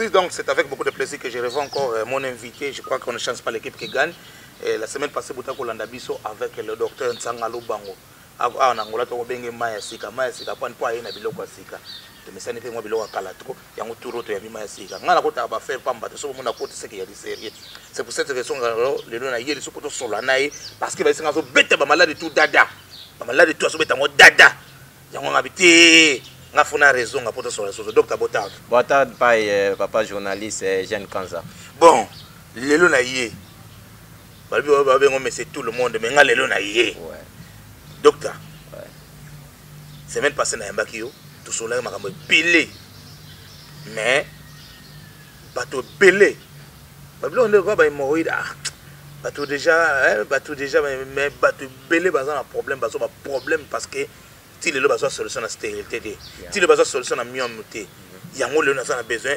merci. Donc, c'est avec beaucoup de plaisir que je revois encore mon invité. Je crois qu'on ne change pas l'équipe qui gagne. Et la semaine passée, Boutako Landabiso avec le docteur Nsangalo Bango. Ah, on a ngolata ko benge maya sika point po ayena biloko sika. De mesani pe mo biloko kala trop. Yango turo to ya maya sika. Ngala ko ta ba faire pamba to so mo na ko te seke ya sérieux. C'est pour cette raison que le na yeli so ko to solo nae parce que ba singa so beta ba malade tout dada. Ba malade tout so beta mo dada. Yango ngabiti ngafuna raison ngapoto solo so docteur Botard. Botard papa journaliste Jean Kanza. Bon, lelo na yé. Ba bengo mais c'est tout le monde mais ngala lelo na yé. Ouais. Docteur, semaine passée, na Mbakio, tout cela m'a belé. Mais, bateau belé. On ne va pas mourir. Bateau déjà, mais bateau belé, il y a un problème parce que si le besoin de solution à la stérilité, si le besoin de solution à la myomité, il y a un besoin.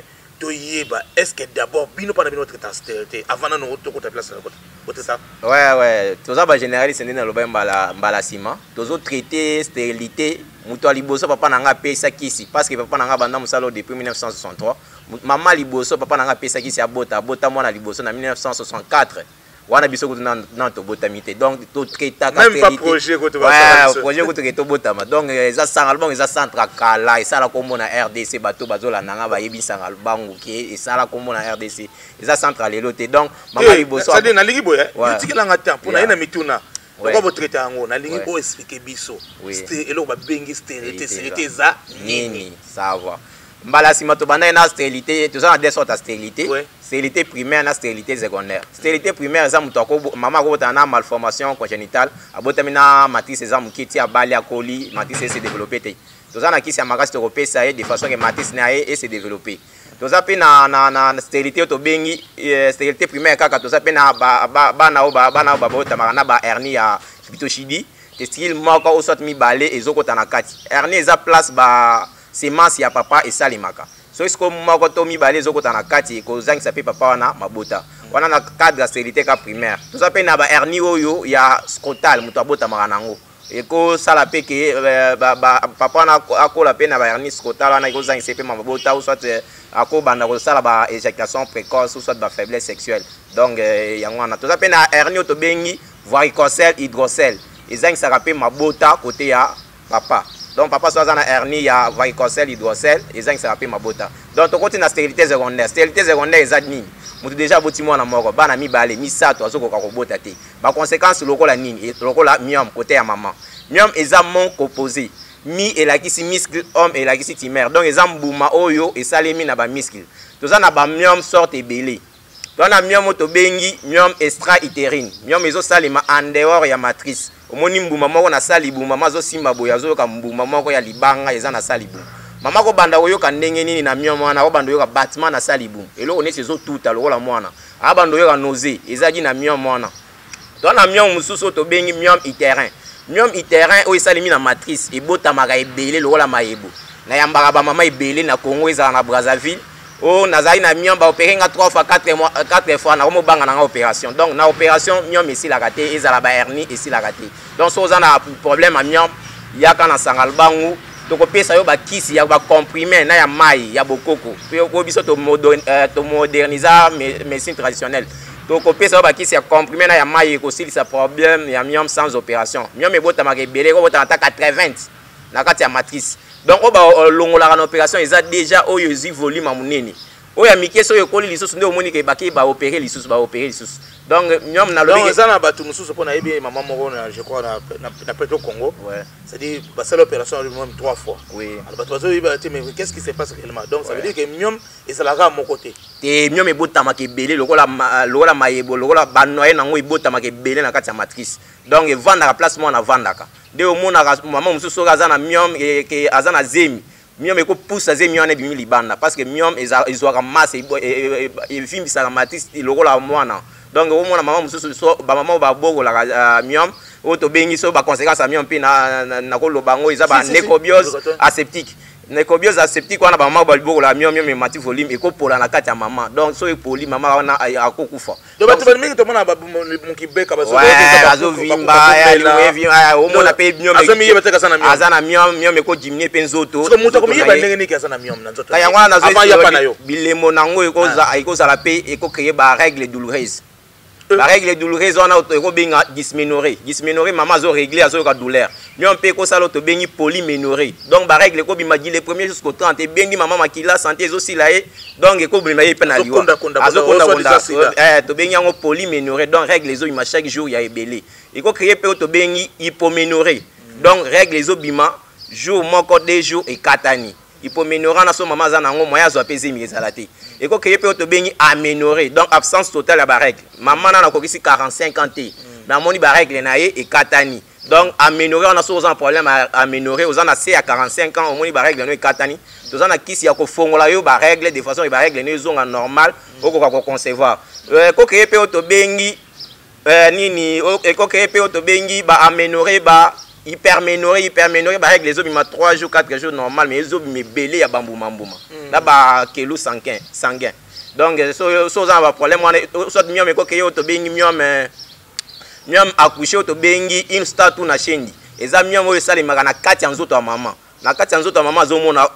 Est-ce que d'abord, nous pas notre stérilité avant de nous retrouver place ça? Ouais. Tout ça, généraliste, c'est dans le bain ciment. Tout ça, traité stérilité, mutual liboso, papa n'a pas payé ça ici. Parce que papa n'a pas bandé mon salaire depuis 1963. Maman liboso, papa n'a pas payé ça ici à Bota. Bota, moi, liboso, en 1964. On a biso dans to botamité donc to traita même pas projet que tu vas faire projet que tu botama donc ça sangalbon ça centre kala et ça la combo na RDC bato bazola nanga ba yebi sangalbango qui et ça la combo na RDC et ça centre leloté donc maman liboso ça dit na lingi boya tikila ngata pour na ina mituna pourquoi vous traitez en na lingi ko expliquer biso c'était elo ba bengi stérilité za nini savoir mbala sima to bana na stérilité tout ça a des sortes de stérilité stérilité primaire na stérilité secondaire stérilité primaire za muto ko mama ko botana malformation congénitale abotamina matrice za mukiti abali akoli matrice se développer te tout ça na kisi amaka to kopesa de façon que matrice na et se développer tout ça pe na stérilité to bengi stérilité primaire kaka tout ça pe na bana botama na ba hernie ya pitochidi testicule moko o sort mi balé ezokota na kati hernie za place ba semence ya papa et salimaka so isko moko to mibale zokota na kati ko zangi sape papa wana mabota wana na cadre stérilité ka primaire tout ça pe na ba hernie oyo ya scrotal muto abota maranango et ko sala pe ke papa na akola pe na ba hernie scrotal wana ko zangi sape mabota ou soit ako banda ko sala ba éjaculation précoce ou soit ba faiblesse sexuelle donc yango wana tout ça pe na hernie to bengi varicocèle hydrocèle et zangi sala pe mabota côté ya papa. Donc papa soit dans hernie ya varicocèle hydrocèle et ça ça rappelle ma bota. Donc to côté na stérilité secondaire ça nini. Mutu déjà boti mwana moko bana mi balé mi sato azoko ka kobota te. Ba conséquence lokola nini lokola myome côté ya maman. Myome eza mon composé. Mi elakisi muscle homme elakisi timère. Donc eza mbuma oyo et salemi na ba muscle. To ça na ba myome sorte ebelé. Donc na myome to bengi myome extra-utérine. Myome ezo salema en dehors ya matrice. Omoni mbuma moko na sali buma mazo simba boya zo ka mbuma moko ya libanga eza na sali buma mama ko banda oyoka ndenge nini na myoma wana ko banda oyoka bâtiment na sali buma eloko nesi zo tuta lokola mwana a banda oyoka nausée ezaki na myoma wana to na myoma mususu to bengi myome utérin o esalemi na matrice ebotamaka ebele lokola mayebo na yambaka ba mama ebele na Congo ezala na Brazzaville oh nazali na myome ba opérer nga 3 fois 4 fois na ko banga na opération donc na opération myome ici la raté ezala ba hernie ici la raté donc so za na problème a myome yaka na sangalbangu to ko pesa yo ba kisi ya ba comprimé na ya mai ya bokoko ko biso to moderniser médecine traditionnelle to ko pesa yo ba kisi ya comprimé na ya mai ko silisa problème ya myome sans opération myome ebota makebele ko bota ta 80 na kati ya matrice. Donc on va longola en opération ils a déjà au yezi volume amuneni oya mike so yekoli lisusu nde omoni ke baki ba opérer lisusu donc nyom na lobi ça na batu mususu pona yebi maman moko na je crois na Petro Congo ouais c'est dit ba seule opération même 3 fois oui alors batu bazo yebi mais qu'est-ce qui se passe réellement donc ça veut dire que nyom et ça la à mon côté te nyom ebota makebele lokola mayebo lokola banoye nango ebota makebele na kati ya matrice donc vendre la place moi na vendaka de omona maman mususu azana myom ke azana zemi myome ko pousse zemi on ebimi libanda parce que myome ezwaka masse et fimbisa la matrice lokola mwana donc au mona maman mususu so ba maman ba bokola myome o to bengi so ba conséquence myome pe na ko lobango eza ba nécobiose aseptique Nécobiose aseptique wana ba mama ba liboko la miom mais mati volume eko pola na kati ya maman. Donc so epoli mama wana akokufa. Donc batu ba mingi to mona ba mon kibeka ba so azo vimba ya liwevi o mona pe miom azo miye bateka sana miom. Azana miom eko diminuer pe nzoto. So muta ko miye ba ndenge niki azana miom na nzoto. Kaya wana zo ya na yo. Bilemo nango eko za la pe eko créer ba règle douloureuse. La règle douloureuse on a eko benga dysménorrhée. Dysménorrhée maman zo régler azo ka douleur. Miom pe ko sala to bengi polyménorrhée. Donc ba règle ko bima di le premier jusqu'au 30 bengi maman makila santé zo silaé. Donc eko bima ye pe na liwa. Azo konda to bengi ngo polyménorrhée. Donc règle zo bima chaque jour ya ebelé. Eko créer pe to bengi hypoménorrhée. Donc règle zo bima jour moko 2 jours et katani. Hypoménorrhée na so maman za nango moya zo apesi mi ezalate. Eko créer pe to bengi aménorrhée. Donc absence totale à ba règle. Maman na ko kisi 45 ans té. Na moni ba règle na ye et katani. Donc aménorrhée on a souvent un problème à aménorrhée aux ans à 45 ans au moni ba règle no et katani. Tous ans kisi ya ko fongola yo ba règle de façon ba règle ne zonga normal oko ko concevoir. Eko créer pe to bengi nini eko créer pe to bengi ba aménorrhée ba hyperménorrhée ba règle les obima 3 jours 4 jours normal mais les obima belé ya bambouma mbouma là ba kelo sanguin donc so za ba problème on soit miom eko créer to bengi miom accoucher to bengi insta tout na chendi eza miom oyo sali magana kati ya nzoto ya mama na kati ya nzoto ya mama azomona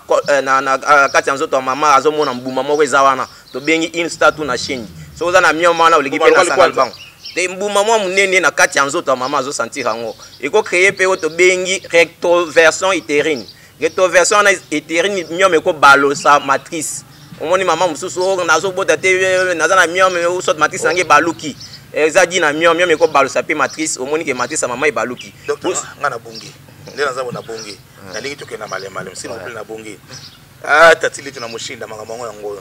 na kati ya nzoto ya mama azomona mbuma moko eza wana to bengi insta tout na chendi so za na miom wana oleki pe na sangal bango te mbuma mwa munene na kati ya nzoto ya mama azo sentir yango eko créer pe to bengi rectoversion utérine. Rectoversion utérine miom eko balosa matrice omoni mama mususu nazo bota te nazana miom o sot matrice nange baluki eza di na miom eko balosa pe matrice omoni ke matrice mama e baluki docteur ngana bongi nde nazo na bongi na lingi to kena male s'il vous plaît na bongi ah tatili tuna mushinda makambo yango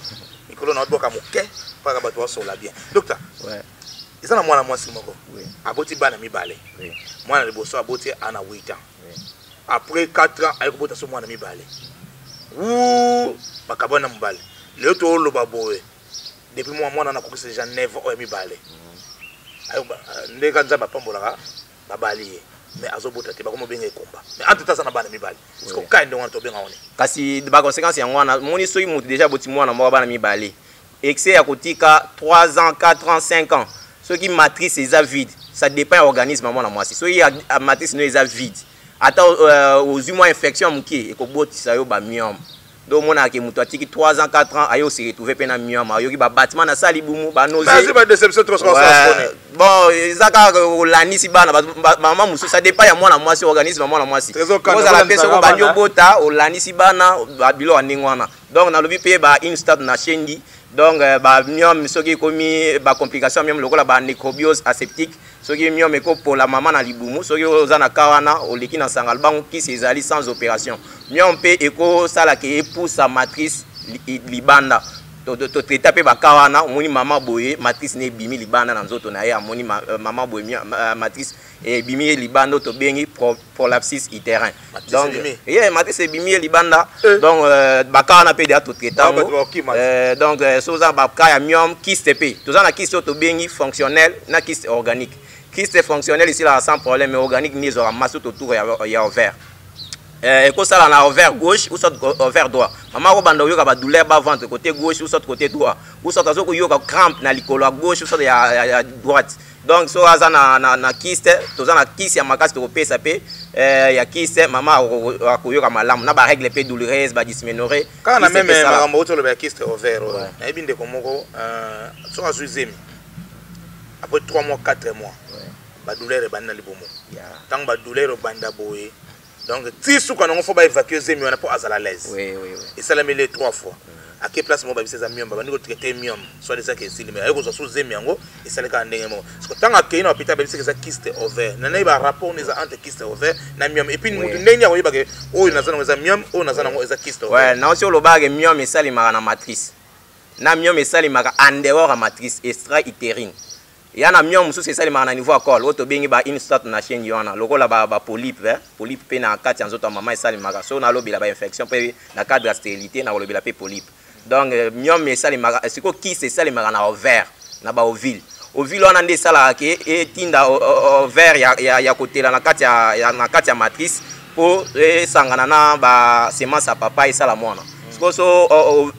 mikolo na boka moke paka bato wasola bien docteur ouais ils ont mwana mwasi moko aboti bana mibale mwana liboso aboti ana 8 ans après 4 ans ayeko bota so mwana mibale ou bakabona mibale le to lo baboye depuis mwana na kokisa déjà 9 ans mibale ayo ndeka nzaba pambola babali mais azobota te bakomo benga ekomba mais en tout temps ça na bana mibale parce que quand on to benga on kasi ba conséquence ya mwana moni so imutu déjà boti mwana moko bana mibale excès ya kotika 3 ans 4 ans 5 ans. Ce qui matrice est vide, ça dépend de l'organisme à moi. Si il y a matrice est vide, attends aux humains infection qui est comme ça yo ba miom. Donc mon a qui mutati 3 ans 4 ans ayo se retrouver pe na miom, ayo ki ba bâtiment na sali bumu ba nausée. C'est pas déception trop bon, ezaka olani si bana maman musu ça dépend ya mwana mwasi organisme mwana mwasi. Vous la personne ko banyo bota olani si bana ba bilo aningwana. Donc na lobi pe ba instant na chendi. Donc ba miom soki komi ba complication miom lokola ba nécrobiose aseptique soki miom eko pour la maman na libumu soki ozana kawana oleki na sangal bango ki ezali sans opération miom pe eko sala ke pousse sa matrice libanda to traiter pe ba kawana omoni maman boye matrice ne bimi libanda na nzoto na ye amoni maman boye matrice et bimi libanda to bengi prolapsus utérin donc matrice bimi libanda donc ba kawana pe de to traiter donc soza ba ka ya miom kyste pe tozana kyste to bengi fonctionnel na kyste organique kyste fonctionnel ici là sans problème mais organique ni zo masse autour ya ovaire eko sala na ovaire gauche ou soit ovaire droit maman ko banda yoka ba douleur ba ventre côté gauche ou soit côté droit ou soit azo ko yoka crampe na likolo à gauche ou soit ya droite donc so aza na kyste toza na kyste ya makasi to pesa pe ya kyste maman ko yoka malamu na ba règle pe douloureuse ba dysménorrhée quand na même makambo oto le ba kyste ovaire na ebinde ko moko so azuzemi après 3 mois 4 mois ba douleur banda libomo tant ba douleur banda boye. Donc, si vous avez faut évacuer les mions pour à l'aise. Oui. Et ça l'a mis les 3 fois. À quelle place moi ces mions ba nous traiter mions soit des ça que c'est mais ayoko sous mions et ça les ka ndenge mo. Parce que tant que na hôpital c'est que ça kyste ovaire. Na na ba rapport les entre kyste ovaire na mions et puis nous ndenge ya ba que oh na za na mions oh na za na za kyste ovaire. Ouais, na aussi le bag mions mais ça les mara na matrice. Na mions mais ça les mara en dehors à matrice extra-utérine. Yana miom musu c'est ça le na niveau col auto bengi ba instant na chaîne yona lokola ba polype polype pe na kati nzoto maman ça le mara so na lobi la ba infection pe na cadre de stérilité na lobi la pe polype donc miom mais ça le mara c'est quoi qui c'est ça le mara na ovaire na ba ovule ovule wana nde sala ke e tinda ovaire ya côté la na kati ya matrice pour sangana na ba semence à papa et ça la mona so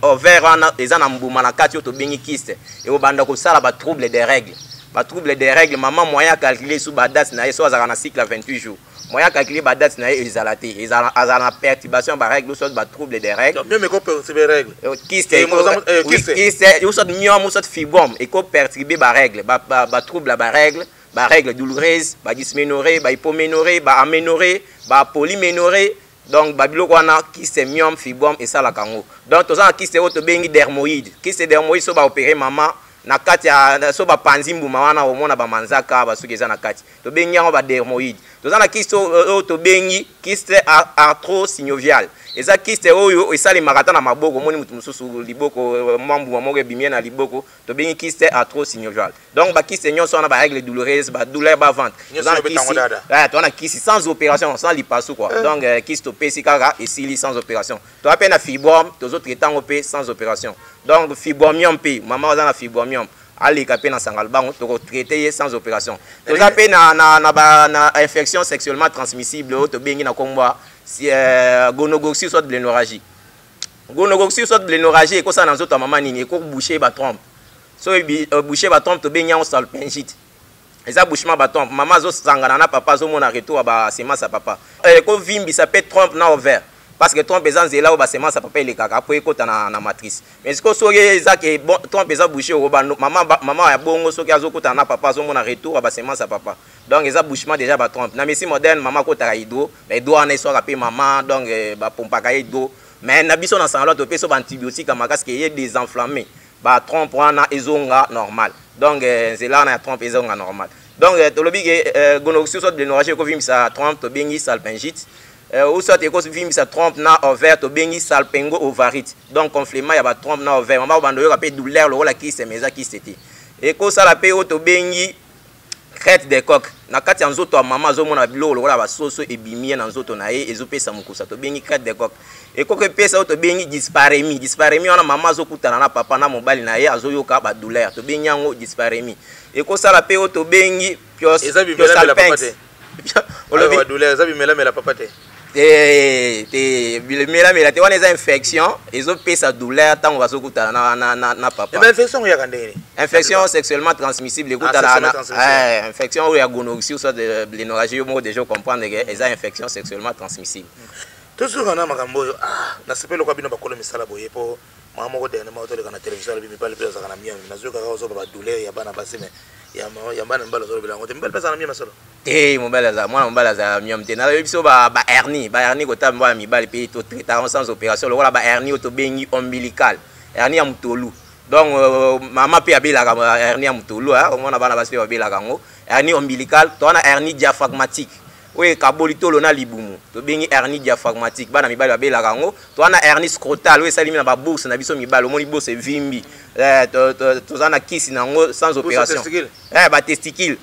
au vert eza na mbuma na kati to bengi kyste et au banda ko sala ba trouble des règles maman moyen calculer sous ba date na so azaka na cycle à 28 jours moyen calculer ba date na ezalaté ezala perturbation ba règle so ba trouble des règles même ko perturber règle kyste ou so myome ou so fibrome et ko perturber ba règle ba trouble ba règle douloureuse ba dysménorrhée ba hypoménorrhée ba aménorrhée ba polyménorrhée. Donc babiloko wana kyste myome fibrome et ça la kango donc to za kyste to bengi dermoïde so ba opérer maman na kati ya so ba panzi mbuma wana omona ba manzaka ba suki za na kati to bengi yango ba dermoïde to za na kyste to bengi kyste arthro-synovial eza kyste oyo esali makata na maboko moni mutu mususu liboko mambu moko ebimie na liboko to bengi kyste arthro-synovial donc ba kyste nyonso wana ba règle douloureuse ba douleur ba ventre to na kyste sans opération sans lipasu quoi donc kyste pesi kaka esili sans opération to appelle na fibrome to zo traitant opé sans opération donc fibromiome pe maman oza na fibromiome alika pe na sangal bango to traiter sans opération to za pe na infection sexuellement transmissible to bengi na komba si gonorrhée soit de l'hémorragie et ça dans autres maman nini ko boucher ba trompe so boucher ba trompe to bengi en salpingite et ça bouchement ba trompe maman zo sangana na papa zo mona retour ba semence à papa ko vimbi ça peut trompe na ovaire parce que trompe ezan zela o ba semence à papa ile kaka po ekota na matrice mais ce que so eza ke bon trompe eza boucher o ba maman ya bongo so ki azokota na papa zo mona retour ba semence à papa donc eza bouchement déjà ba trompe na médecine moderne maman ko ta hydro ba hydro ana so rapé maman donc ba pompa ka hydro mais na biso na sangalo to pe so ba antibiotique parce que y a des enflammés ba trompe wana ezonga normal donc zela na trompe ezonga normal donc to lobi ke gonorrhée soit de l'hémorragie ko vimisa trompe to bengi salpingite ou soit ko vimisa trompe na ovaire to bengi salpingo ovarite donc conflément ya ba trompe na ovaire maman bando yo ka pe douleur lo la kyste meza kyste et ko sala pe o to bengi crête des coques na kati ya nzoto ya mama azomona biloko lokola basoso ebimie na nzoto na ye ezopesa mokusa to bengi crête des coques ekoko epesa oyo to bengi dysparémie wana mama azokutana na papa na mobali na ye azoyoka badouleur to bengi yango dysparémie ekosala mpe oyo to bengi piosalpinx mela te wana eza infection ezopesa douleur ntango bazokutana na papa infection sexuellement transmissible ekutana infection oyo ya gonorrhée soit de l'hémorragie yo moko déjà comprendre que eza infection sexuellement transmissible toujours na makambo oyo nasepeli kwa bino bakolo misala boye po mama moko dernièrement otoleka na télévision alobi mibali mpe azalaka na miami nazoyoka kaka ozoba badouleur ya bana basi me ya bana mibali azolobela yango te mibali mpe aza na miami solo te mwana mobali aza miami te nalobi biso ba hernie kotala mwana mibali mpe totraitaka sans opération lokola ba hernie oyo tobengi ombilical hernie ya mutolu donc mama mpe abelaka hernie ya mutolu omona bana basi mpe babelaka yango hernie ombilical to wana hernie diaphragmatique oyo ekaboli tolo na libumu tobengi hernie diaphragmatique bana mibali babelaka yango to wana hernie scrotale oyo esalimi na babourse na biso mibali omoni bourse evimbi toza na kisi nango sans opération batesticule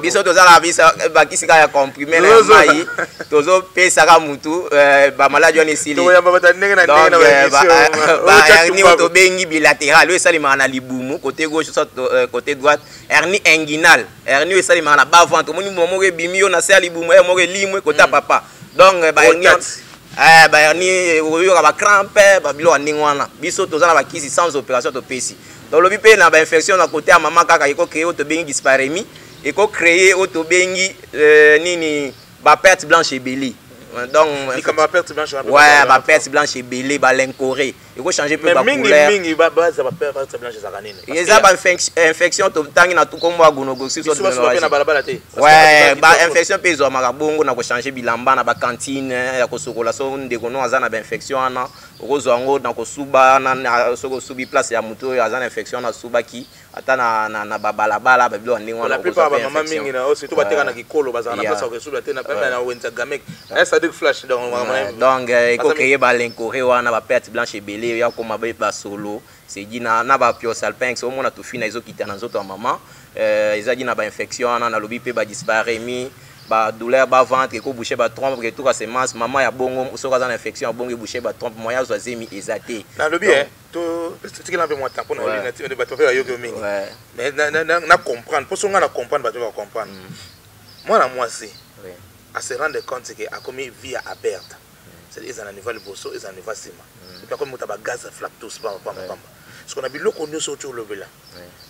biso toza na bakisi kaka ya comprime na mai tozopesaka mutu bamaladi wana esili bahernie oyo tobengi bilatéral oyo esalimaka na libumu côté gauche soit côté droite hernie inguinale hernie oyo esalimaka na baventre omoni moko ebimi yo na se ya libumu moko elimwe kota papa donc bahernie oyoka bacrampe babiloko ndenge wana biso toza na bakisi sans opération topesi donc lobi mpe na bainfection na côté ya mama kaka ekocreye oyo tobengi dysparémie ekocreye oyo tobengi nini baperte blanche ebele donc baperte blanche ebele balincoré ekochange mpe bacouleur eza bainfection totangi na tukombo ya gonorrhée bainfection mpe ezwamaka bongo na kochange bilamba na bakantine ya kosokola so ndeko no aza na bainfection wana okozwa yango na kosuba soki osubi place ya motu oyo aza na infection na subaki ata na babalabala babilo ndenge wana donc ekocreye balincoré wana baperte blanche ebele ya koma basolo sedi na bapiosalpinx omona tofina ezokita na nzoto ya mama ezali na bainfection wana nalobi mpe badysparémie badouleur baventre ekobouche batrompe retour semence mama ya bongo soki aza na infection ya bongo ebouche batrompe moya azwa zemi eza te nalobi tikela mpe mwa temps mpona bato mpe bayoki yo mingi na comprendre mpo songa na comprendre bato bacomprendre moi si à se rendre compte que a commis vie à perte c'est ils en niveau liboso ils en niveau sima et puis comme mutaba gaz flactus pamba ce qu'on a biloko nyoso to lobela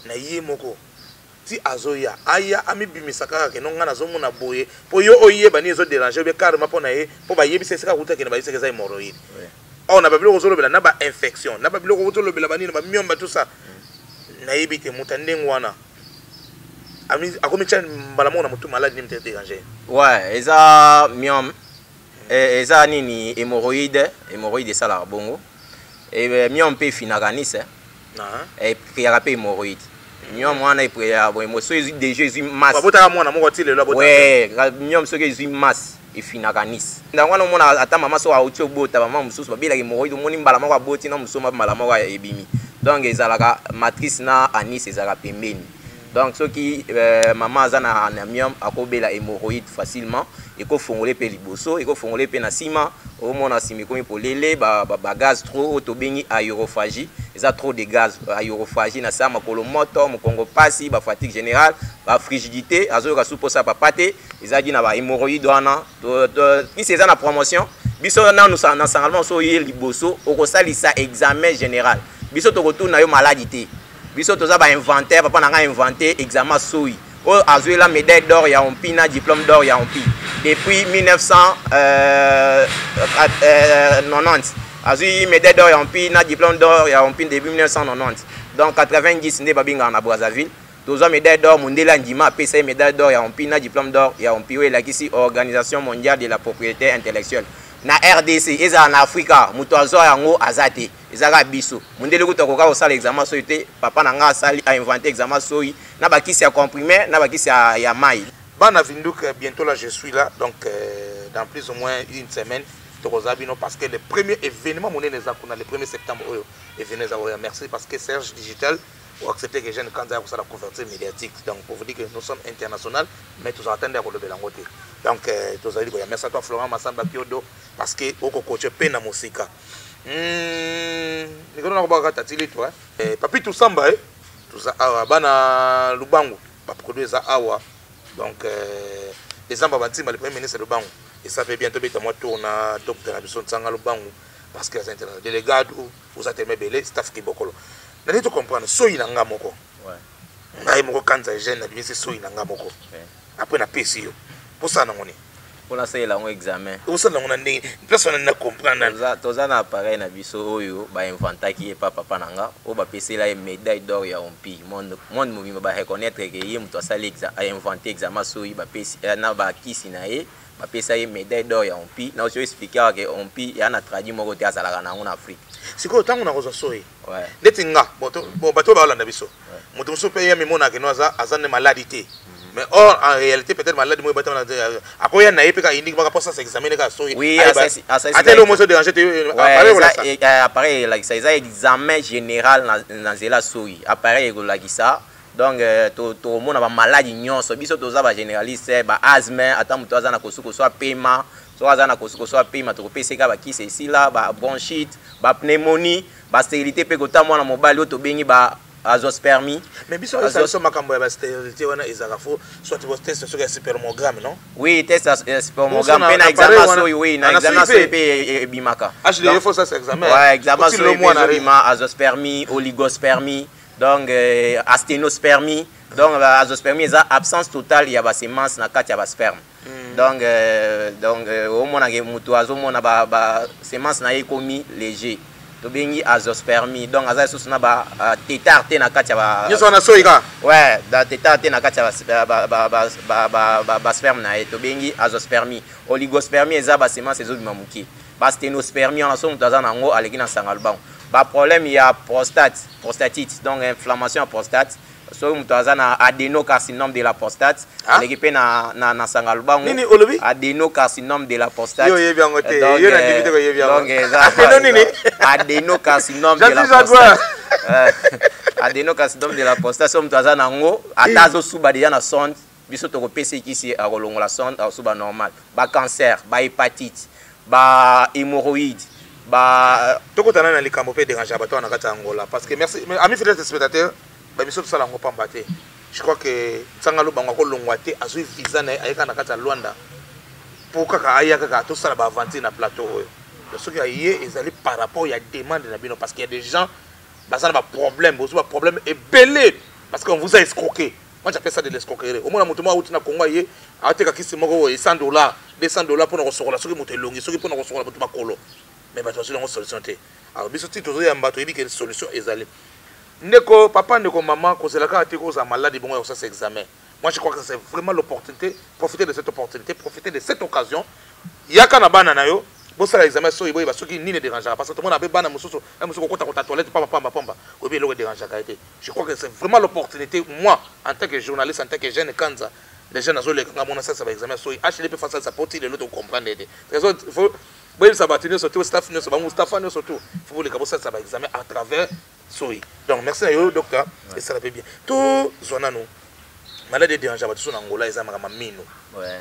na yé moko ti azoya aya ami bimisaka ke no ngana zo mona boye po yo oyeba ni zo déranger be karma po na ye po ba yebisa seka kuta ke na ba yebisa za hémorroïde on a pas biloko zo lobela na ba infection na ba biloko zo lobela bani na ba myomba tout ça na yebite mutande ngwana ami akomi tchan mbala mutu malade ni mtete déranger ouais eza myom eza nini hémorroïde ça la bongo et myom pe finaganise et priya pe hémorroïde myom mwana priya bo emoso de Jésus masse babota mwana moko ti lelo bota ouais myom so Jésus masse et finaganise ndangwana mona ata mama so auti obota mama mususu babila hémorroïde moni mbala moko aboti na musoma mbala moko ebimi donc ezalaka matrice na anis ezalaka pembeni. Donc ceux qui maman azana na myom akobela hémorroïde facilement et ko fongolé pe liboso et ko fongolé pe na sima au mona simi ko polele ba gaz trop to bengi aérophagie ça trop de gaz aérophagie na sama kolo moto mo Congo pasi ba fatigue générale ba frigidité azo ka supo sa papate ezadi na ba hémorroïde wana qui c'est ça na promotion biso na nous na sangalement so yé liboso oko salisa examen général biso to retourne na yo maladie biso toza ba inventaire papa nanga inventé examen soi o azui la médaille d'or ya ompi na diplôme d'or ya ompi depuis 1990 azui médaille d'or ya ompi na diplôme d'or ya ompi depuis 1990 donc 90 nde babinga na Brazzaville toza médaille d'or mondela ndima pesa médaille d'or ya ompi na diplôme d'or ya ompi we la kisi organisation mondiale de la propriété intellectuelle na RDC eza na Afrika muto azo yango azate ezaka biso mundele kuta koka osala examen so ite papa nanga asali a inventé examen so na bakisi ya comprimé na bakisi ya mai bana vinduk bientôt là je suis là donc dans plus ou moins une semaine tokozabino parce que le premier événement monene zakuna le 1er septembre oyo événement za merci parce que Serge Digital ou accepter que jeune candidat pour la couverture médiatique donc pour vous dire que nous sommes international mais tous attendons à le belangote donc tous allez dire merci à toi Florent Massamba Kiodo parce que oko coach pe na musika nikono na kubaka tatili toi papi tout samba tout ça awa bana lubangu ba produire ça awa donc les amba bantima le premier ministre lubangu et ça fait bientôt beta moi tourna docteur Abison Tsanga lubangu parce que c'est international délégué vous êtes belé staff ki bokolo na nito comprendre soyi na nga moko ouais ngai moko kanza jeune na bisi soyi na nga moko après na pesi yo pour ça na ngoni pour la c'est là un examen pour ça na ngona ndenge personne na comprendre toza na appareil na biso oyo ba inventa ki pa papa nanga o ba pesi la médaille d'or ya ompi monde mobimba ba reconnaître que yé muto asali a inventé examen soyi ba pesi na ba kisi na ye ba pesa ye médaille d'or ya ompi na oso expliquer que ompi ya na traduit moko te azalaka na ngona Afrique siko tangu na kozo soyi ouais ndeti nga bon bato ba olanda biso muto so pe ya mimona ke no azane maladie mais or en réalité peut-être maladie mo batana akoya na yepeka indi baka posa ça examiner ka soyi oui atelo mo so déranger te appareil like ça examen général na zela soyi appareil ko like ça donc to mona ba maladie nyonso biso toza ba généraliste ba asthme ata muto azana kosuko so paiement so azana kosuko so paiement to kopeseka ba kisi ici là ba bronchite ba pneumonie ba stérilité pe kota mwana mobali to bengi ba azospermie mais biso ça so makambo ya ba stérilité wana ezaka fo soit vos tests sur spermogramme non oui test spermogramme pe na examen so oui na examen so pe bimaka il faut ça c'est examen ouais examen so pe bima azospermie oligospermie donc asténospermie donc azospermie est absence totale il y a ba semence na kati ya ba sperme donc au mona ke mutu azomona ba semence na ekomi léger to bengi azospermie donc aza sous na ba tétarte na kati ya ba nyoso na soika ouais da tétarte na kati ya ba sperme na to bengi azospermie oligospermie eza ba semence ezo bima muki ba sténospermie on a so mutu aza nango aleki na sangalbang ba problème il y a prostatite donc inflammation à prostate so mutu aza na adénocarcinome de la prostate aleki pe na sangalbang nini olobi adénocarcinome de la prostate yo yebi yango te yo na divite ko yebi yango donc eza nini adénocarcinome de la prostate adénocarcinome de la prostate so mutu aza nango ata azosuba deja na sonde biso tokopesa ekisi akolongola sonde akosuba normal ba cancer ba hépatite ba hémorroïde ba tokotana na likambo pe déranger bato na kati ya Angola parce que merci ami fidèles téléspectateurs ba biso tosala ngo pamba te je crois que Tsangalo Bango ko longwate azui visa na ayeka na kati ya Luanda pour kaka aya kaka to sala ba avancer na plateau oyo ce qui est ezali par rapport ya demande na bino parce qu'il y a des gens bazana ba problème bozo ba problème est belé parce qu'on vous a escroqué. Moi j'appelle ça de l'escroquerie. Au moins mutu ma uti na Congo ye ateka kisi moko $100 $200 pour na sokola soki mutu elongi soki pour na sokola mutu makolo mais ba tozo na solution te. Alors biso ti tozo ya mbato yebi que solution ezali ndeko papa ndeko maman kozelaka ati ko za malade bongo ya ça examen. Moi je crois que c'est vraiment l'opportunité, profiter de cette opportunité, profiter de cette occasion. Yaka na bana na yo bosala examen so iboyi basoki ni ne dérangeara parce que tout le monde avait bana mususu musuko kota toilette pamba obi lo dérangeara été. Je crois que c'est vraiment l'opportunité moi en tant que journaliste en tant que jeune kanza les jeunes azole kanga mona ça va examen so HLP face à sa porte de l'autre comprendre des raison il faut boyi ça va tenir surtout staff ne so ba Mustafa ne surtout il faut le kabo ça va examen à travers soi. Donc merci à yo docteur et ça va bien. Tout zona nous malade dérangeara tout na Angola ezama kama mino. Ouais.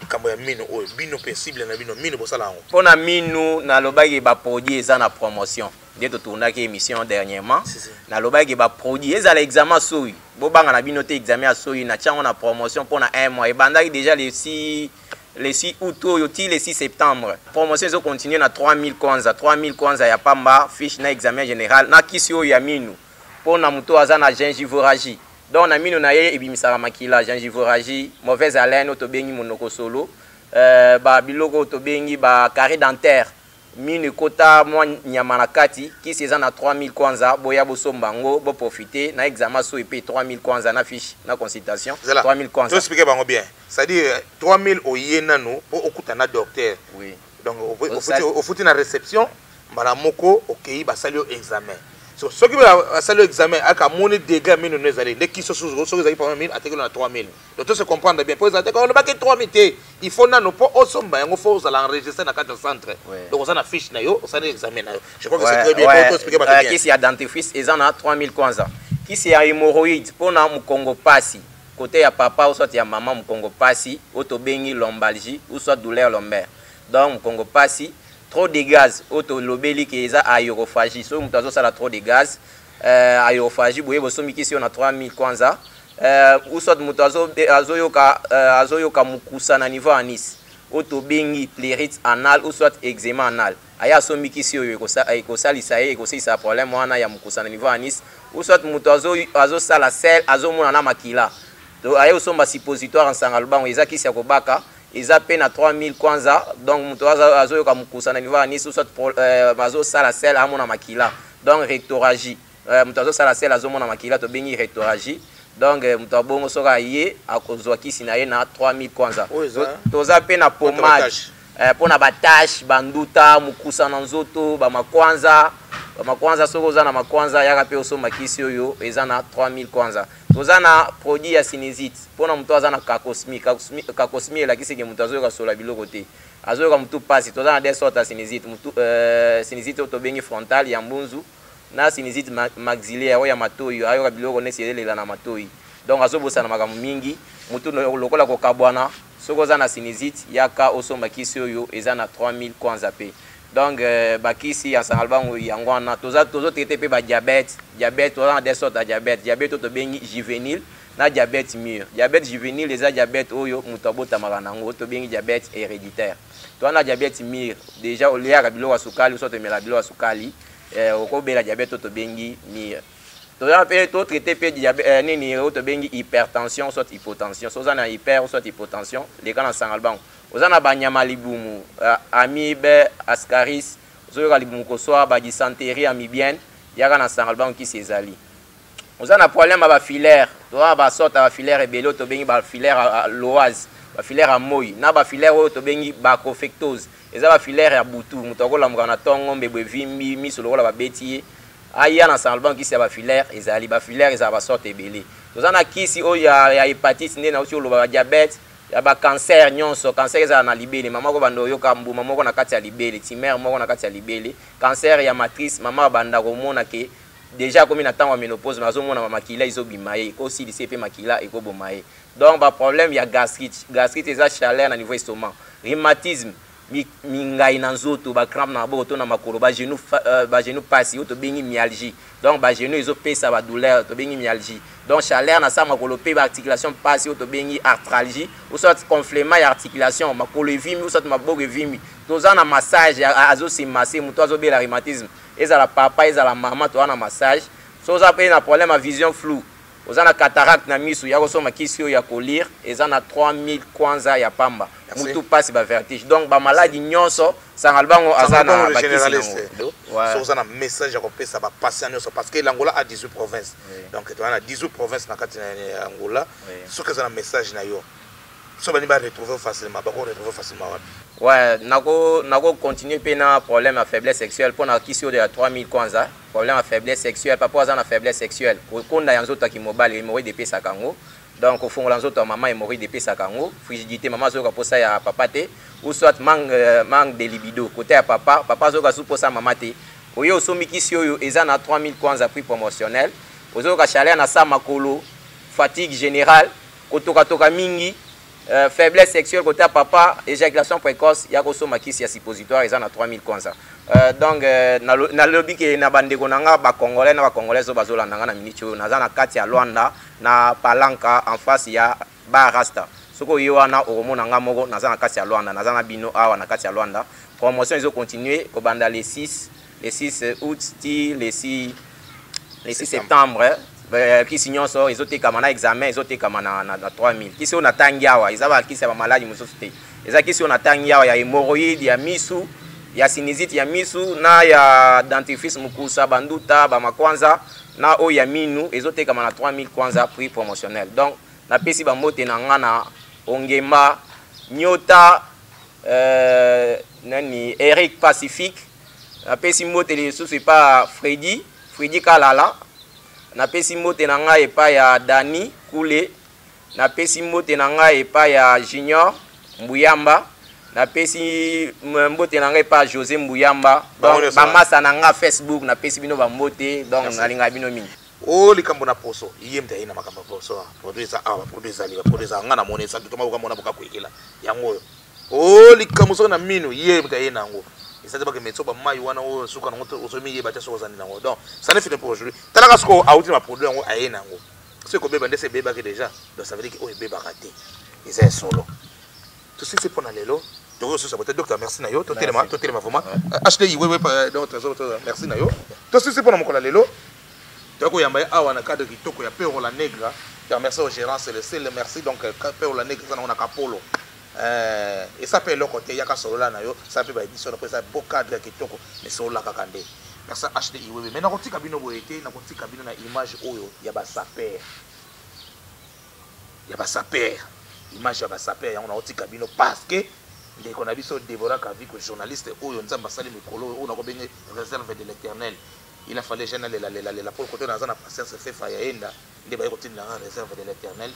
Kambo ya mino oyo bino possible na bino mino bosala ngo pona mino na lobaki ba produit eza na promotion nde to tournaki émission dernièrement na lobaki ba produit eza l'examen soyi bo banga na bino te examen ya soyi na tiango na promotion pona 1 mois et bandaki déjà le 6 août oyo ti le 6 septembre promotion ezo continuer na 3000 kwanza ya pamba fiche na examen général na kisi oyo ya mino pona muto aza na gingivoragie. Donc, on a mis nos makila, gingivoragie, mauvaise haleine, autobengi monoko solo, biloko autobengi, carré dentaire, mine kota, moi, nyamanakati, qui s'est en 3000 kwanza, boya boso mbango, bo profiter, na examen so épée 3000 kwanza, na fiche, na consultation, 3000 kwanza. Tu expliques bien. C'est-à-dire, 3000 au yenano, pour okutana docteur. Oui. Donc, au foot na réception, malamoko, ok, basalio examen. So, ce qui va saluer l'examen, à la monnaie des gars, mais nous allons les qui sont sous les par 1000, à 3000. Donc, tout se comprendre bien. Pour les attaquer, on ne va que 3000. Il faut nous pas au sommet, il faut enregistrer dans 4 centres. Donc, on a une fiche, on a un examen. Je crois que c'est très bien. Pour expliquer bien. Qui s'y a dentifrice, ils en ont 3000 kwanza. Qui s'y a hémorroïde, pour nous, Congo Passi. Côté ya papa, ou soit ya maman, Congo Passi, autobengi lombalgie, ou soit douleur lombaire. Donc, Congo Passi. Trop de gaz, auto lobeli qui est aérophagie. So mutazo sala trop de gaz, aérophagie. Boye boso miki si on a 3000 kwanza. Ou soit mutazo azoyoka mukusa na niveau anis. Auto bengi plérite anal ou soit eczéma anal. Aya so miki si yo ekosali saye ekosisa problème wana ya mukusa na niveau anis. Ou soit mutazo azo sala sel azo mona na makila. Donc aya osomba suppositoire en sangalbango ezaki si akobaka. Ils appellent à 3000 kwanza, donc muto azo ka mukusa na niveau anis ou soit bazo sala sel à mona makila. Donc rectoragie. Muto azo sala sel azo mona makila to bengi rectoragie. Donc muto bongo soka ye akozwa kisi na ye na 3000 kwanza. To zape na pommade. Pona ba tache, banduta, mukusa na nzoto, ba makwanza soko za na makwanza yaka pe osoma kisi oyo eza na 3000 kwanza. Toza na produit ya sinusite pona muto aza na kakosmi la kisi ke muto azoyoka sola biloko te azoyoka mutu pasi toza na des sortes ya sinusite mutu sinusite oyo tobengi frontal ya mbunzu na sinusite maxillaire oyo ya matoyi ayoka biloko nesi elela na matoyi donc azobosana makambo mingi mutu lokola kokabwana soki oza na sinusite yaka osomba kisi oyo eza na 3000 kwanza pe. Donc, bakisi ya sangalbango yango wana tozo traiter pe ba diabète toza na des sortes de diabète to bengi juvénile na diabète mûr. Diabète juvénile eza diabète oyo muto abotamaka nango to bengi diabète héréditaire. To na diabète mûr déjà oliaka biloko sukali so to mela biloko sukali okobela diabète to bengi mûr. Toza pe to traiter pe diabète nini to bengi hypertension soit hypotension. So za na hyper soit hypotension les cas na sangalbango ozana banyama libumu amibe ascaris ozoyoka libumu kosoa ba dysenterie amibienne yaka na sangalbango kisi ezali ozana problème ba filaire to ba sorte ba filaire ebelo to bengi ba filaire loise ba filaire a moi na ba filaire oyo to bengi ba cofectose eza ba filaire ya butu muto akolamuka na tongo mbebwe vimbi miso lokola ba betie aya na sangalbango kisi ya ba filaire ezali ba filaire eza ba sorte ebele ozana kisi oyo ya hépatite nde na uti oloba ba diabète ya ba cancer nyonso cancer eza na libele mama ko bando yoka mbuma moko na kati ya libele tumeur moko na kati ya libele cancer ya matrice mama banda ko mona ke déjà comme na tango ménopause mazo mona makila izobima ye ko si lycée pe makila e ko boma ye donc ba problème ya gastrite eza chaleur na niveau estomac rhumatisme mingai na nzoto ba crampe na boto na makolo ba genou passi to bengi myalgie donc ba genou ezo pesa ba douleur to bengi myalgie donc chaleur na sa makolo pe ba articulation passi to bengi arthralgie ou soit conflément ya articulation makolo evimi ou soit maboko evimi toza na massage azo se masser muto azo be la rhumatisme ezala papa ezala mama to na massage so za pe na problème à vision floue oza na cataracte na misu ya kosoma kisi ya kolir eza na 3000 kwanza ya pamba mutu passe ba vertige donc ba maladie nyonso sangal bango azana ba généraliste so oza na message ya kopesa ba patient nyonso parce que l'Angola a 18 provinces donc tu as 18 provinces na kati na Angola so que za na message na yo so bani ba retrouver facilement ba ko retrouver facilement ouais nako continuer pe na problème à faiblesse sexuelle pour na kisi de 3000 kwanza problème à faiblesse sexuelle papa aza na faiblesse sexuelle konda yanzo ta ki mobile mori de pesa kango donc au fond lanzo ta maman mori de pesa kango frigidité maman zo ka posa ya papa te ou soit manque de libido côté ya papa zo ka su posa maman te oyo somi kisi oyo eza na 3000 kwanza prix promotionnel ozo ka chaleur na sa makolo fatigue générale kotoka mingi faiblesse sexuelle côté papa éjaculation précoce ya kosoma kisi ya suppositoire eza na 3000 kwanza donc na lobby ke na bandeko nanga ba congolais na ba congolais zo bazolanda nga na minute oyo naza na kati ya Luanda na Palanka en face ya ba Rasta soko yo wana okomona nga moko naza na kati ya Luanda naza na bino awa na kati ya Luanda promotion izo continuer ko banda les 6 août ti les 6 septembre kisi nyonso ezoteka na examen ezoteka na 3000 kisi ona tangi awa ezaba kisi ya maladi mosusu te eza kisi ona tangi awa ya hémorroïde ya misu ya sinusite ya misu na ya dentifrice mukusa banduta ba makwanza na o ya minu ezoteka na 3000 kwanza prix promotionnel donc na pesi ba mote na ngana ongema nyota nani Eric Pacifique na pesi mote les sous c'est pas Freddy Kalala na pesi mote na ngai epa ya Dani Kule na pesi mote na ngai epa ya Junior Mbuyamba na pesi mbote na ngai epa José Mbuyamba donc ba masa na nga Facebook na pesi bino ba mbote donc nalinga bino mingi o likambo na poso yemta ina makamba poso producer producer nga na monesa kitoma ko mona boka kwekela yango o likambo so na mino yemta ina ngo c'est-à-dire que metso ba mai wana o suka na ngoto so mi yeba tsa so zani nango donc ça ne fait pour aujourd'hui talaka sko auti ma produit ngo ayena ngo ce ko beba ndese beba que déjà donc ça veut dire que o beba raté ils est solo tout ça c'est pour na lelo donc ça peut être docteur merci na yo to telema vraiment HDI oui donc trésor merci na yo tout ça c'est pour na mokola lelo donc ko yamba awa na cadre kitoko ya Pero la Negra merci au gérant c'est le merci donc Pero la Negra ça na kapolo et ça peut le côté yaka solola na yo ça peut ba édition après ça beau cadre kitoko mais solola kakande merci HDI oui mais na kotika bino boyete na kotika bino na image oyo ya ba saper image ya ba saper yango na kotika bino parce que ndeko na biso Déborah Kaviko journaliste oyo nzamba sali mikolo oyo na ko benye réserve de l'Éternel il a fallu gêner la pour côté dans la patience fait fayaenda ndé ba côté na réserve de l'Éternel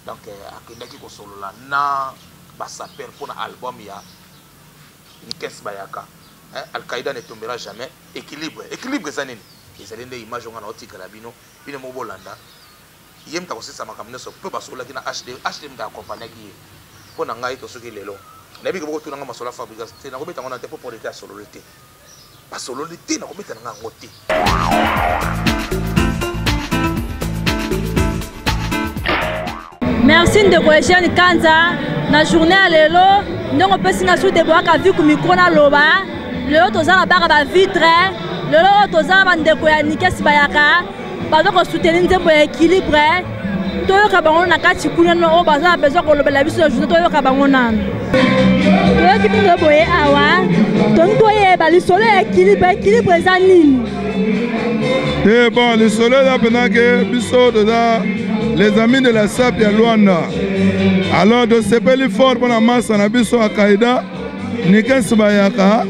donc akendaki ko solola na ba saper pour un album ya Nikes Bayaka Al-Qaïda ne tombera jamais équilibre ça nini ezali nde image ngana otikala bino mo bolanda yem ta kosisa makamne so pe basola kina HD mta accompagner ki pour na ngai to soki lelo na bi ko boko tuna ngama sola fabrication te na ko beta ngona te pour l'état sololité ba sololité na ko beta nga ngote. Merci de Eugène Kanza na journée à lelo ndongo pesi na sous Déborah Kaviko micro na loba lelo toza na baka ba vitre lelo toza na ndeko ya Nikes Bayaka bazo ko soutenir nzembo ya équilibre toyoka bango na kati kuna no o baza besoin ko lobela biso journée toyoka bango nano toyoki bino boye awa tontoye ba lisolo ya équilibre za nini et bon le soleil là pendant que biso toza les amis de la SAP ya Luanda alors de sepeli fort pour la masse na biso Al-Qaïda Nikes Bayaka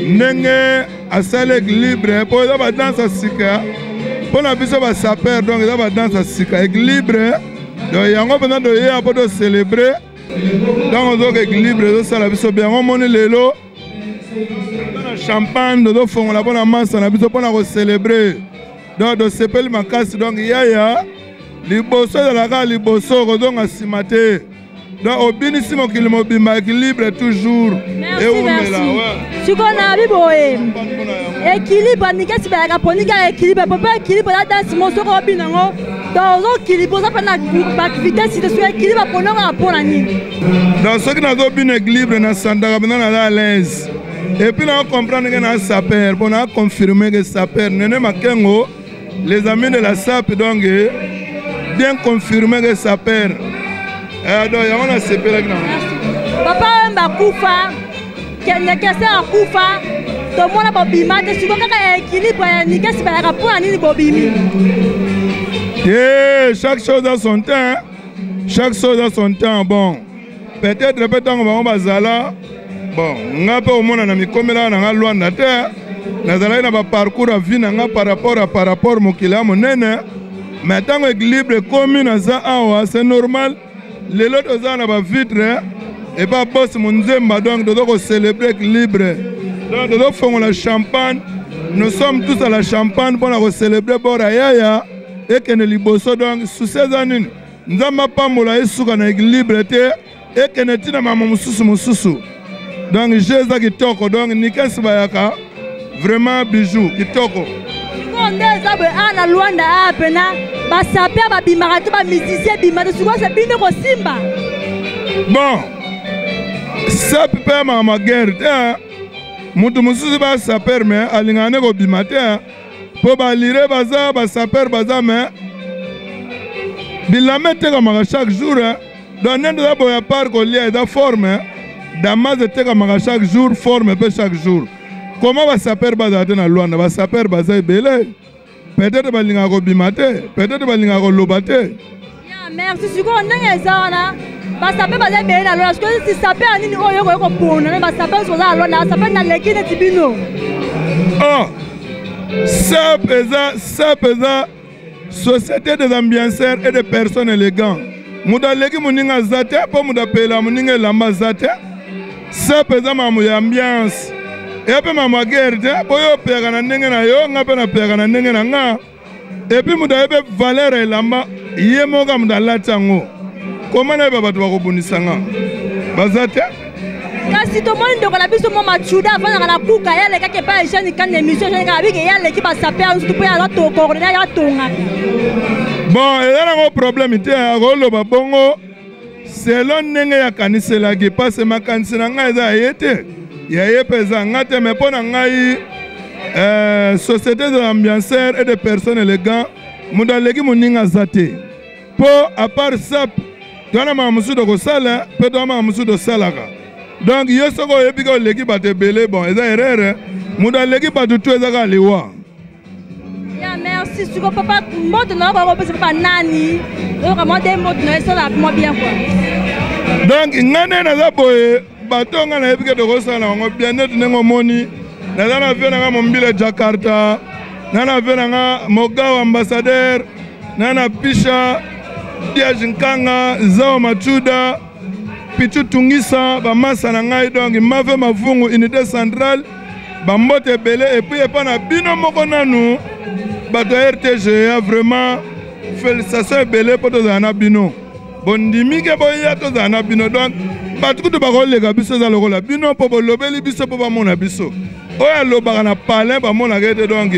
ndenge asale équilibre pour la danse sika pour la biso ba saper donc la danse sika équilibre donc yango pendant de hier pour de célébrer donc on équilibre de ça la biso bien on moni lelo champagne de fongola pour la masse na biso pour na célébrer donc de sepeli makasi donc yaya liboso de la gare liboso donc asimate donc obinisi mokili mobimba équilibre toujours. Merci. Sikona biboye. Équilibre nikesi bayaka ponika équilibre papa équilibre la danse mosoko binango. Dans équilibre ça pendant ba vitesse de sur équilibre ponanga pona nini. Dans ce qui n'a pas bien équilibre na sandaka na à l'aise. Et puis là on comprend que na saper, on a confirmé que saper nene makengo les amis de la SAP donc bien confirmé que saper. Donc on a séparé là. Papa mbakufa kende kese akufa to mona bobima te siko kaka équilibre ni kesi ba pona nini bobimi. Chaque chose a son temps. Chaque chose a son temps. Bon, peut-être répétons qu'on va bazala. Bon, on a pas au monde na mikomela na loi na terre. Na zala na ba parcours à vie na par rapport mokila monene. Mais tant que équilibre commune à ça c'est normal. Les autres ont na ba vitre et pas boss munzemba donc de célébrer l'équilibre. Donc de faire la champagne. Nous sommes tous à la champagne pour célébrer Borayaya. Et que ne liboso donc sous ces années nous n'avons pas moula et sous un équilibre et que ne tina maman mususu donc j'ai ça qui toko donc nikas bayaka vraiment bijou qui toko on est ça ana luanda apena ba saper ba bimarato ba musicien bimarato souvent c'est bino ko simba bon ça peut ma guerre mutu mususu ba saper mais alingane ko bimate pour balire baza ba saper baza mais bilame te comme chaque jour donc n'en a pas part qu'on lie da forme damas te comme chaque jour forme peu chaque jour comment va saper baza na luanda va saper baza belé peut-être balinga ko bimate peut-être balinga ko lobate ya merci siko ndenge ezana ba saper baza belé na luanda parce que si saper anini oyo ko pona ba saper so za luanda saper na lekine tibino oh ça pesa société des ambianceurs et des personnes élégantes. Muda leki muninga zate, po muda pela muninga lamba zate. Ça pesa mamu ya ambiance. Et puis mamu guerre, po yo pega na ndenge na yo, nga pe na pega na ndenge na nga. Et puis muda ebe valeur e lamba, ye moga muda latango. Comment na eba batu bakobunisa nga? Bazate? Kasi to mo ndoko la biso mo machuda afana na kuka yale kake pa eshani kan émission jani ka bige yale ki ba saper nstu po ya to coordonner ya tonga. Bon, il y a un problème ici à Roloba Bongo. Selon ndenge ya kanisela ki passe ma kanisela nga eza yete. Ya yepeza ngate me pona ngai société de ambianceurs et de personnes élégantes muda leki muninga zate. Po à part ça, tona ma musu do ko sala, pe do ma musu do salaka. Donc, il y a ce que l'équipe a été belé, bon, ils ont erreur. Mouda l'équipe a tout ezaka liwa. Merci, si papa, moi de nous, on peut pas nani. Donc, moi de moi ça va moi bien quoi. Donc, ngane na za boye, bato ngana epike de kosala ngo bien-être nengo moni. Na za na vena nga mombile Jakarta. Na na vena nga Mogawa ambassadeur. Na na Pisha Dia Jinkanga, Zao Machuda. Pichu Tungisa, Bamasa Nangai, donc Mave Mavungu, unité centrale, Bambote Belé, et puis Epana Bino Mokonanu, Bato RTG, vraiment, félicitations Belé pour Tozana Bino. Bondimi Keboya Tozana Bino, donc, Batou de Barol, les Gabisso Zalola, Bino pour Lobeli Bisso pour Bamona Bisso. Oya Lobana Palin, Bamona Gate, donc,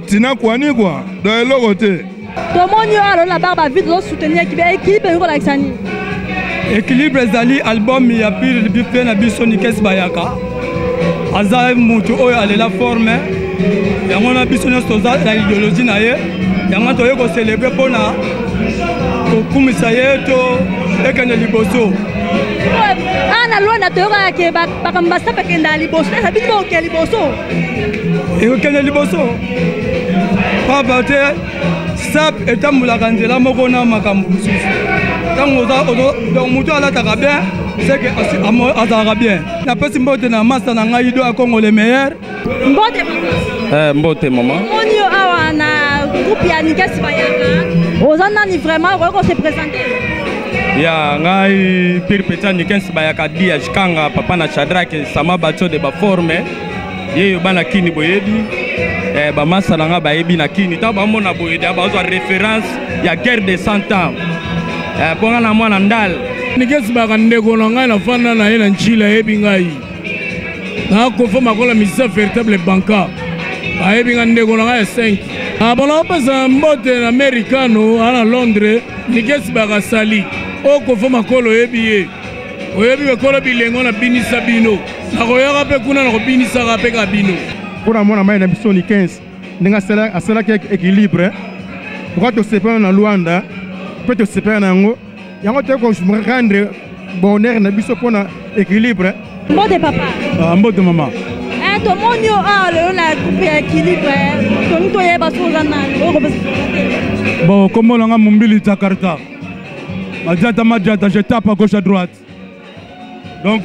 Tina Kwani, quoi, dans le côté. Tout le monde y a la barbe vite, l'autre soutenir qui est équilibré avec Sani. Équilibre Zali album ya pire bife na biso nikes bayaka aza mutu oyo alela forme yango na biso nyonso toza na idéologie na ye yango toye ko célébrer pona kokumisa ye to ekende liboso ana lona toyoka ke bakambasa bakenda liboso eza bino ke liboso ekende liboso papa te sap etambulaka nzela moko na makambo mosusu ntango donc moto alataka bien c'est que azalaka bien napesi mbote na masa na ngai do ya Congo le meilleur mbote mama moni yo awa na groupe ya Nikesi Bayaka oza nani vraiment okoki se présenter ya ngai pire peta Nikesi Bayaka dia jikanga papa na Shadrake sama bato de baforme yeyo bana kini boyebi bamasa na nga bayebi na kini ta bamona boyedi bazwa référence ya guerre de 100 ans ponga na mwana ndal Nikesi baka ndeko na ngai na fanda na ye na nchila yebi ngai. Na kofo makola misa véritable banca. Ayebi nga ndeko na ngai 5. Abona pesa mbote na americano ana Londres nikesi baka sali. O kofo makolo yebi ye. Oyebi bekolo bilengo na binisa bino. Na koyaka pe kuna na kobinisa ka pe ka bino. Pour moi na mai na biso ni 15. Ninga sala ki équilibre. Pourquoi te séparer na Luanda? Peut te séparer na ngo. Yango te ko rendre bonheur na biso pona équilibre. Mbote papa. Ah mbote maman. To monio le na coupe équilibre. To nto yeba soza na. Bon, comme on a mon mbili Jakarta. Madjata, je tape à gauche à droite. Donc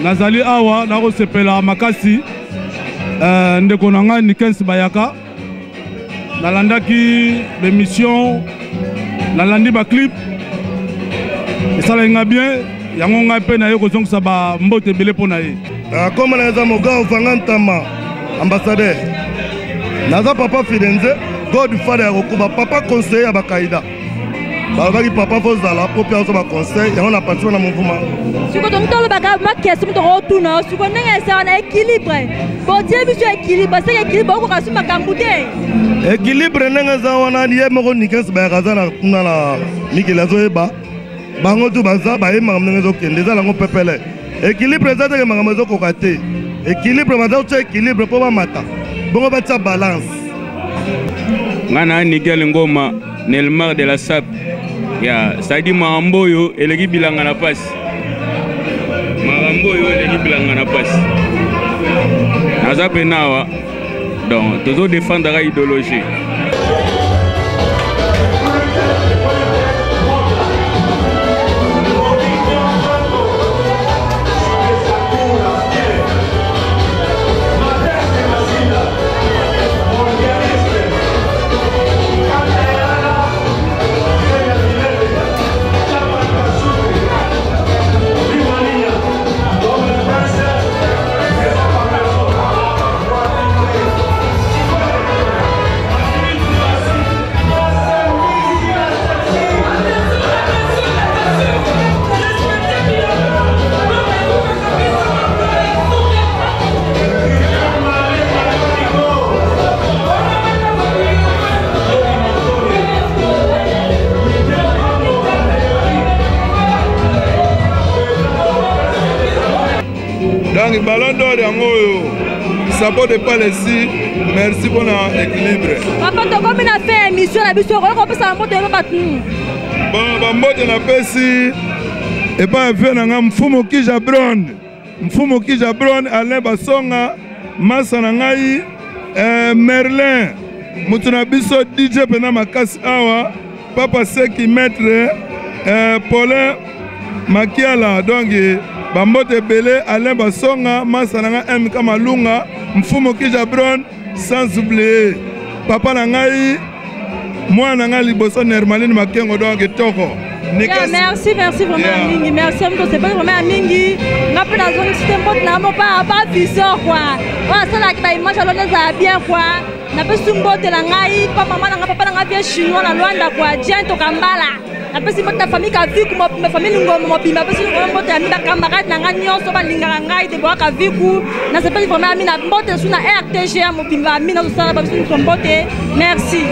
nazali awa na ko sepela makasi. Ndeko nanga ni 15 bayaka. Nalandaki l'émission, nalandi ba clip. Et ça l'a bien, yango nga pe na yo kozong sa ba mbote belé pona ye. Comme naza moga ofangantama ambassadeur. Naza papa Fidenze, Godfather okuba papa conseiller ya bakaida. Balaki papa fozala popia so ba conseil, yango na parti na mouvement. Siko donc tolo baka ma question to retourna, siko ndenge ça na équilibre. Bon Dieu biso équilibre, c'est équilibre ko kasu makambude. Équilibre ndenge za wana ni yemoko nikesi ba kaza na mikela zo eba. Bango tu baza ba yema ndenge zo kende za lango pepele. Équilibre za te mangamo zo kokate. Équilibre maza tu équilibre po ba mata. Bongo ba tsa balance. Ngana Nickel Ngoma Nelmar de la SAP. Ya, Sadi Maramboyo eleki bilanga na pasi. Maramboyo eleki bilanga na pasi. Naza penawa. Donc, toujours défendre la idéologie. Donc, ballon d'or ça peut pas laisser. Merci pour l'équilibre. Papa, tu as fait une émission à Bissau, on peut s'en monter. Bon, mbote na pesi et pas faire na mfumo kija bron Alain Basonga masa na ngai Merlin mutuna biso DJ pena makasi awa papa Seki maître Paulin Makiala donc bambote belé Alain Basonga masa na ngai MK Malunga mfumo kija bron sans oublier papa na ngai moi nanga liboso Nermaline Makengo donc toko. Merci vraiment mingi. Merci à c'est pas vraiment mingi. Na pe na zone système bot na mo pas viseur quoi. Voilà ça là qui va image alors ça bien quoi. Na pe sumbote la ngai papa mama na papa na bien chinois na Luanda quoi. Dien to kambala. Na pe si ta famille ka vu comme ma famille ngoma bimba pe si ngombo te ami ba camarade na ngai nyonso ba linga ngai de boka viku. Na c'est pas vraiment ami na mbote suna RTG mo bimba ami na so sala ba si mbote. Merci.